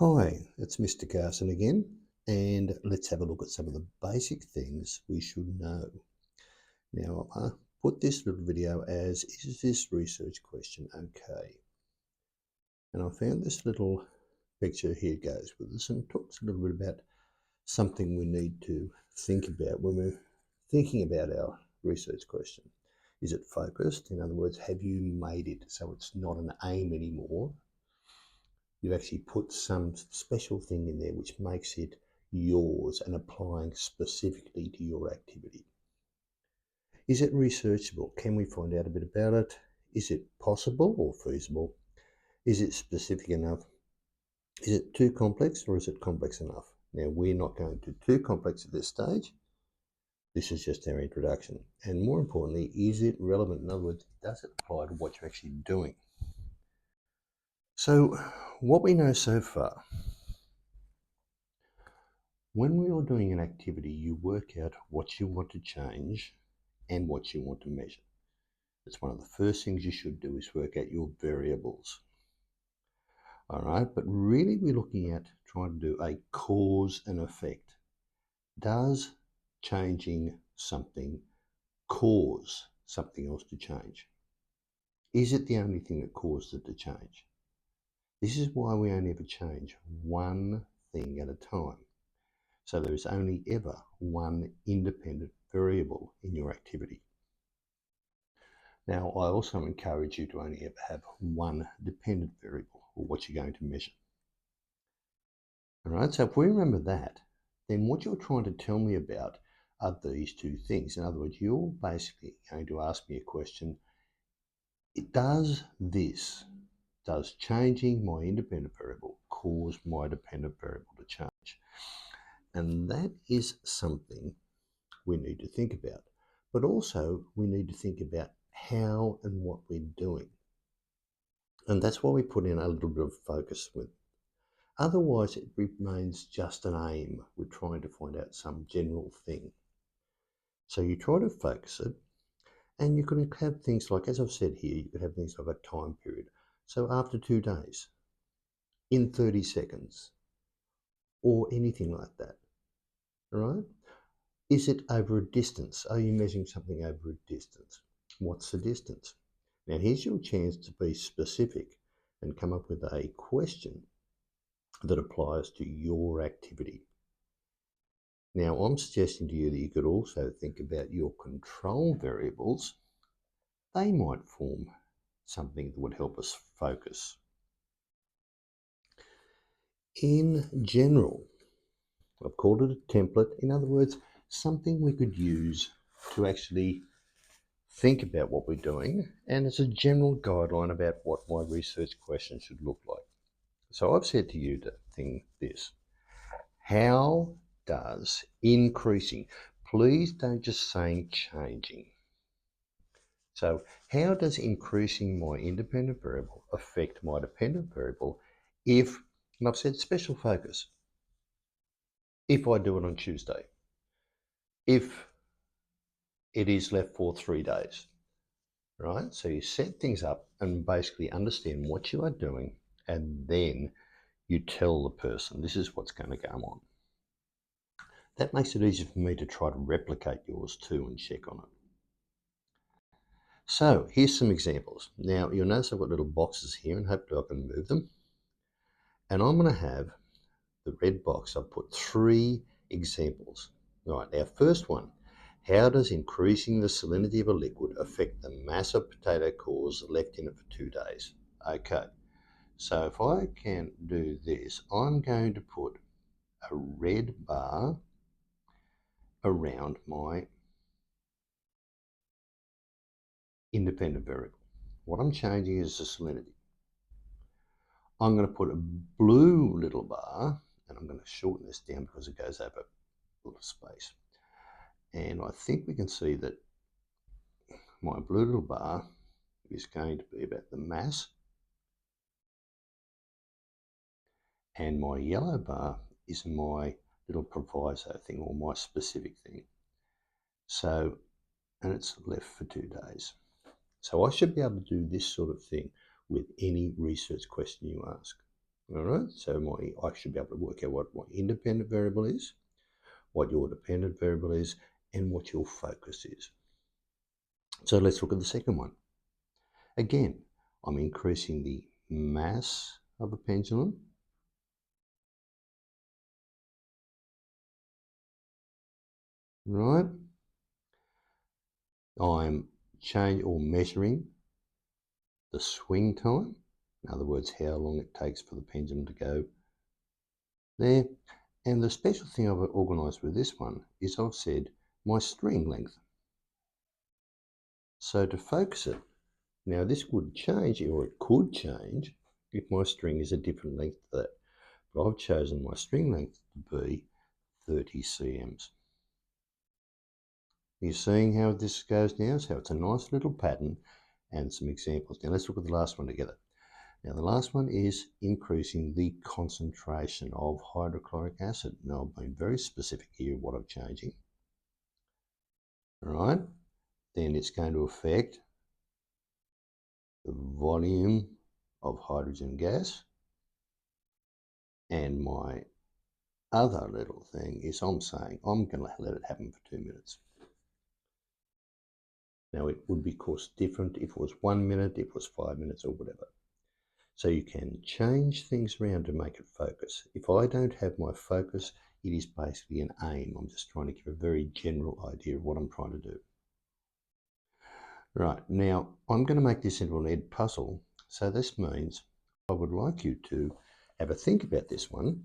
Hi, it's Mr. Carson again, and let's have a look at some of the basic things we should know. Now, I put this little video as, is this research question okay? And I found this little picture here goes with us and talks a little bit about something we need to think about when we're thinking about our research question. Is it focused? In other words, have you made it so it's not an aim anymore? You actually put some special thing in there which makes it yours and applying specifically to your activity. Is it researchable? Can we find out a bit about it? Is it possible or feasible? Is it specific enough? Is it too complex or is it complex enough? Now, we're not going to too complex at this stage. This is just our introduction. And more importantly, is it relevant? In other words, does it apply to what you're actually doing? So, what we know so far, when we are doing an activity, you work out what you want to change and what you want to measure. That's one of the first things you should do, is work out your variables. All right, but really we're looking at trying to do a cause and effect. Does changing something cause something else to change? Is it the only thing that caused it to change? This is why we only ever change one thing at a time. So there is only ever one independent variable in your activity. Now, I also encourage you to only ever have one dependent variable, or what you're going to measure. All right, so if we remember that, then what you're trying to tell me about are these two things. In other words, you're basically going to ask me a question. Does changing my independent variable cause my dependent variable to change? And that is something we need to think about. But also we need to think about how and what we're doing. And that's why we put in a little bit of focus with. Otherwise, it remains just an aim. We're trying to find out some general thing. So you try to focus it, and you can have things like, as I've said here, you could have things like a time period. So after 2 days, in 30 seconds, or anything like that. All right? Is it over a distance? Are you measuring something over a distance? What's the distance? Now, here's your chance to be specific and come up with a question that applies to your activity. Now, I'm suggesting to you that you could also think about your control variables. They might form something that would help us focus. In general, I've called it a template. In other words, something we could use to actually think about what we're doing, and it's a general guideline about what my research question should look like. So I've said to you to think this: how does increasing, please don't just say changing. So how does increasing my independent variable affect my dependent variable if, and I've said special focus, if I do it on Tuesday, if it is left for 3 days, right? So you set things up and basically understand what you are doing, and then you tell the person this is what's going to go on. That makes it easier for me to try to replicate yours too and check on it. So here's some examples. Now you'll notice I've got little boxes here, and hopefully I can move them. And I'm going to have the red box. I've put 3 examples. All right, our first one: how does increasing the salinity of a liquid affect the mass of potato cores left in it for 2 days? Okay, so if I can do this, I'm going to put a red bar around my independent variable. What I'm changing is the salinity. I'm going to put a blue little bar, and I'm going to shorten this down because it goes over a little space. And I think we can see that my blue little bar is going to be about the mass, and my yellow bar is my little proviso thing, or my specific thing. So, and it's left for 2 days. So I should be able to do this sort of thing with any research question you ask. All right, so I should be able to work out what my independent variable is, what your dependent variable is, and what your focus is. So let's look at the second one. Again, I'm increasing the mass of a pendulum. Right? I'm measuring the swing time. In other words, how long it takes for the pendulum to go there. And the special thing I've organised with this one is I've said my string length. So to focus it, now this would change, or it could change, if my string is a different length to that. But I've chosen my string length to be 30 cms. You're seeing how this goes now? So it's a nice little pattern and some examples. Now let's look at the last one together. Now the last one is increasing the concentration of hydrochloric acid. Now I've been very specific here what I'm changing. All right, then it's going to affect the volume of hydrogen gas. And my other little thing is I'm saying I'm going to let it happen for 2 minutes. Now it would be, of course, different if it was 1 minute, if it was 5 minutes or whatever. So you can change things around to make it focus. If I don't have my focus, it is basically an aim. I'm just trying to give a very general idea of what I'm trying to do. Right, now I'm going to make this into an Ed puzzle. So this means I would like you to have a think about this one.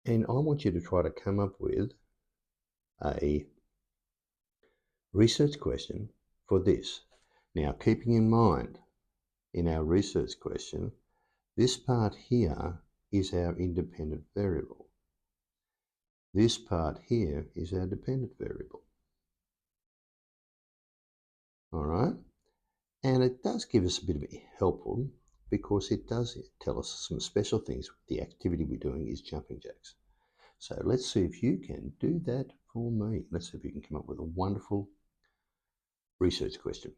And I want you to try to come up with a research question for this. Now, keeping in mind, in our research question, this part here is our independent variable. This part here is our dependent variable. All right? And it does give us a bit of helpful because it does tell us some special things. The activity we're doing is jumping jacks. So let's see if you can do that for me. Let's see if you can come up with a wonderful research question.